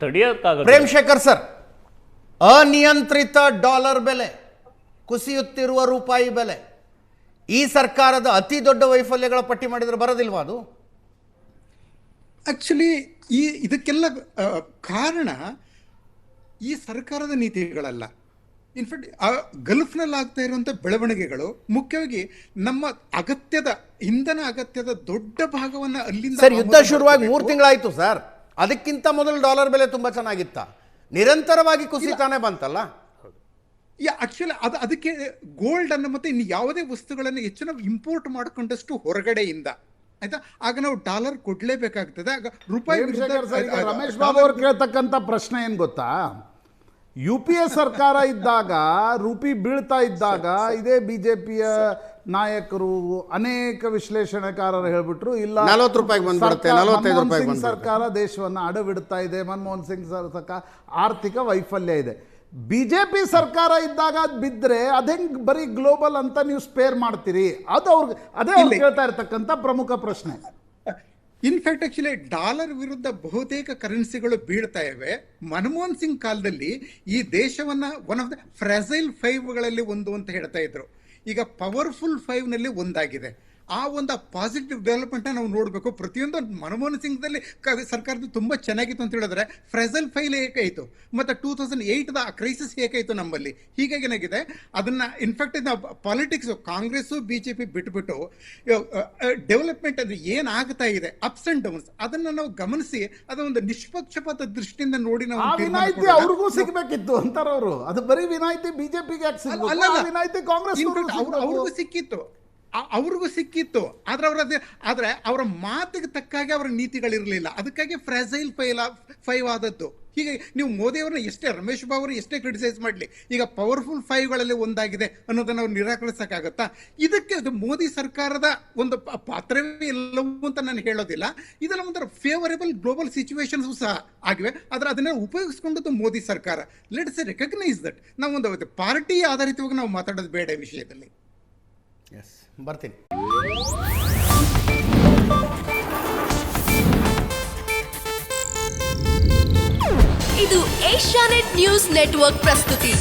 ತಡೆಯೋಕ್ಕಾಗಲ್ಲ. Prem Shekhar sir, ಅನಿಯಂತ್ರಿತ dollar ಬೆಲೆ, ಕುಸಿಯುತ್ತಿರುವ ರೂಪಾಯಿ ಬೆಲೆ, ಈ ಸರ್ಕಾರದ ಅತಿ ದೊಡ್ಡ ವೈಫಲ್ಯಗಳ ಪಟ್ಟಿ ಮಾಡಿದ್ರೆ ಬರೋದಿಲ್ವಾ ಅದು? ಆಕ್ಚುಲಿ ಇದಕ್ಕೆಲ್ಲ ಕಾರಣ ಈ ಸರ್ಕಾರದ ನೀತಿಗಳಲ್ಲ. ಇನ್ಫ್ಯಾಕ್ಟ್ ಗಲ್ಫ್ನಲ್ಲಿ ಆಗ್ತಾ ಇರುವಂಥ ಬೆಳವಣಿಗೆಗಳು ಮುಖ್ಯವಾಗಿ ನಮ್ಮ ಇಂಧನ ಅಗತ್ಯದ ದೊಡ್ಡ ಭಾಗವನ್ನು ಅಲ್ಲಿಂದ. ಸರ್, ಯುದ್ಧ ಶುರುವಾಗಿ 3 ತಿಂಗಳಾಯ್ತು ಸರ್. ಅದಕ್ಕಿಂತ ಮೊದಲು ಡಾಲರ್ ಬೆಲೆ ತುಂಬಾ ಚೆನ್ನಾಗಿತ್ತ, ನಿರಂತರವಾಗಿ ಕುಸಿತಾನೆ ಬಂತಲ್ಲ. ಆಕ್ಚುಲಿ ಅದಕ್ಕೆ ಗೋಲ್ಡ್ ಅನ್ನು ಮತ್ತೆ ಇನ್ನು ಯಾವುದೇ ವಸ್ತುಗಳನ್ನು ಹೆಚ್ಚು ನಾವು ಇಂಪೋರ್ಟ್ ಮಾಡಿಕೊಂಡಷ್ಟು ಹೊರಗಡೆಯಿಂದ, ಆಯ್ತಾ, ಆಗ ನಾವು ಡಾಲರ್ ಕೊಡ್ಲೇಬೇಕಾಗ್ತದೆ. ಆಗ ರೂಪಾಯಿ. ರಮೇಶ್ ಬಾಬು ಅವ್ರು ಕೇಳ್ತಕ್ಕಂಥ ಪ್ರಶ್ನೆ ಏನ್ ಗೊತ್ತಾ, UPA ಸರ್ಕಾರ ಇದ್ದಾಗ ರೂಪಿ ಬೀಳ್ತಾ ಇದ್ದಾಗ ಇದೇ ಬಿಜೆಪಿಯ ನಾಯಕರು ಅನೇಕ ವಿಶ್ಲೇಷಣೆಕಾರರು ಹೇಳ್ಬಿಟ್ರು, ಇಲ್ಲ 40 ರೂಪಾಯಿಗೆ ಬಂದ್ಬಿಡುತ್ತೆ, 45 ರೂಪಾಯಿಗೆ ಬಂದ್ಬಿಡುತ್ತೆ. ಸರ್ಕಾರ ದೇಶವನ್ನು ಅಡವಿಡ್ತಾ ಇದೆ, ಮನಮೋಹನ್ ಸಿಂಗ್ ಸರ್ಕಾರ ಆರ್ಥಿಕ ವೈಫಲ್ಯ ಇದೆ. ಬಿಜೆಪಿ ಸರ್ಕಾರ ಇದ್ದಾಗ ಅದು ಬಿದ್ದರೆ ಅದು ಹೆಂಗೆ ಬರೀ ಗ್ಲೋಬಲ್ ಅಂತ ನೀವು ಸ್ಪೇರ್ ಮಾಡ್ತೀರಿ? ಅದು ಅದೇ ಅವ್ರು ಕೇಳ್ತಾ ಇರ್ತಕ್ಕಂಥ ಪ್ರಮುಖ ಪ್ರಶ್ನೆ. ಇನ್ಫ್ಯಾಕ್ಟ್ ಆಕ್ಚುಲಿ ಡಾಲರ್ ವಿರುದ್ಧ ಬಹುತೇಕ ಕರೆನ್ಸಿಗಳು ಬೀಳ್ತಾ ಇವೆ. ಮನಮೋಹನ್ ಸಿಂಗ್ ಕಾಲದಲ್ಲಿ ಈ ದೇಶವನ್ನ ಒನ್ ಆಫ್ ದ ಫ್ರೆಜೈಲ್ 5ಗಳಲ್ಲಿ ಒಂದು ಅಂತ ಹೇಳ್ತಾ ಇದ್ರು. ಈಗ ಪವರ್ಫುಲ್ 5ನಲ್ಲಿ ಒಂದಾಗಿದೆ. ಆ ಒಂದು ಪಾಸಿಟಿವ್ ಡೆವಲಪ್ಮೆಂಟ್ ನಾವು ನೋಡಬೇಕು. ಪ್ರತಿಯೊಂದು ಮನಮೋಹನ್ ಸಿಂಗ್ದಲ್ಲಿ ಸರ್ಕಾರದ್ದು ತುಂಬಾ ಚೆನ್ನಾಗಿತ್ತು ಅಂತ ಹೇಳಿದ್ರೆ ಫ್ರೆಜಲ್ 5 ಏಕಾಯಿತು, ಮತ್ತೆ 2008ದ ಕ್ರೈಸಿಸ್ ಏಕಾಯಿತು ನಮ್ಮಲ್ಲಿ. ಹೀಗಾಗಿ ಏನಾಗಿದೆ ಅದನ್ನ ಇನ್ಫ್ಯಾಕ್ಟ್ ನಾವು ಪಾಲಿಟಿಕ್ಸ್ ಕಾಂಗ್ರೆಸ್ ಬಿಜೆಪಿ ಬಿಟ್ಬಿಟ್ಟು ಡೆವಲಪ್ಮೆಂಟ್ ಅಂದ್ರೆ ಏನಾಗ್ತಾ ಇದೆ ಅಪ್ಸ್ ಅಂಡ್ ಡೌನ್ಸ್ ಅದನ್ನ ನಾವು ಗಮನಿಸಿ ಅದೊಂದು ನಿಷ್ಪಕ್ಷಪಾತ ದೃಷ್ಟಿಯಿಂದ ನೋಡಿ ನಾವು ವಿನಾಯಿತಿ ಅವ್ರಿಗೂ ಸಿಗಬೇಕಿತ್ತು ಅಂತಾರವರು. ಅದು ಬರೀ ವಿನಾಯಿತಿ ಬಿಜೆಪಿಗೆ ವಿನಾಯಿತಿ ಕಾಂಗ್ರೆಸ್ ಅವ್ರಿಗೂ ಸಿಕ್ಕಿತ್ತು. ಆದ್ರೆ ಅವರ ಮಾತಿಗೆ ತಕ್ಕಾಗಿ ಅವರ ನೀತಿಗಳಿರಲಿಲ್ಲ. ಅದಕ್ಕಾಗಿ ಫ್ರೆಜೈಲ್ 5 ಆದದ್ದು. ಹೀಗೆ ನೀವು ಮೋದಿ ಅವ್ರನ್ನ ಎಷ್ಟೇ, ರಮೇಶ್ ಬಾಬು ಅವರು ಎಷ್ಟೇ ಕ್ರಿಟಿಸೈಸ್ ಮಾಡಲಿ, ಈಗ ಪವರ್ಫುಲ್ 5ಗಳಲ್ಲಿ ಒಂದಾಗಿದೆ ಅನ್ನೋದನ್ನ ಅವ್ರು ನಿರಾಕರಿಸಕ್ಕಾಗತ್ತಾ? ಇದಕ್ಕೆ ಅದು ಮೋದಿ ಸರ್ಕಾರದ ಒಂದು ಪಾತ್ರವೇ ಎಲ್ಲವೂ ಅಂತ ನಾನು ಹೇಳೋದಿಲ್ಲ. ಇದೆಲ್ಲ ಒಂಥರ ಫೇವರೇಬಲ್ ಗ್ಲೋಬಲ್ ಸಿಚುವೇಶನ್ಸ್ ಸಹ ಆಗಿವೆ. ಆದ್ರೆ ಅದನ್ನ ಉಪಯೋಗಿಸ್ಕೊಂಡದ್ದು ಮೋದಿ ಸರ್ಕಾರ. Let's recognise that. ನಾವು ಒಂದು ಪಾರ್ಟಿ ಆಧಾರಿತವಾಗಿ ನಾವು ಮಾತಾಡೋದು ಬೇಡ ಈ ವಿಷಯದಲ್ಲಿ. ಬರ್ತೀನಿ. ಇದು ಏಷ್ಯಾನೆಟ್ ನ್ಯೂಸ್ ನೆಟ್ವರ್ಕ್ ಪ್ರಸ್ತುತಿ.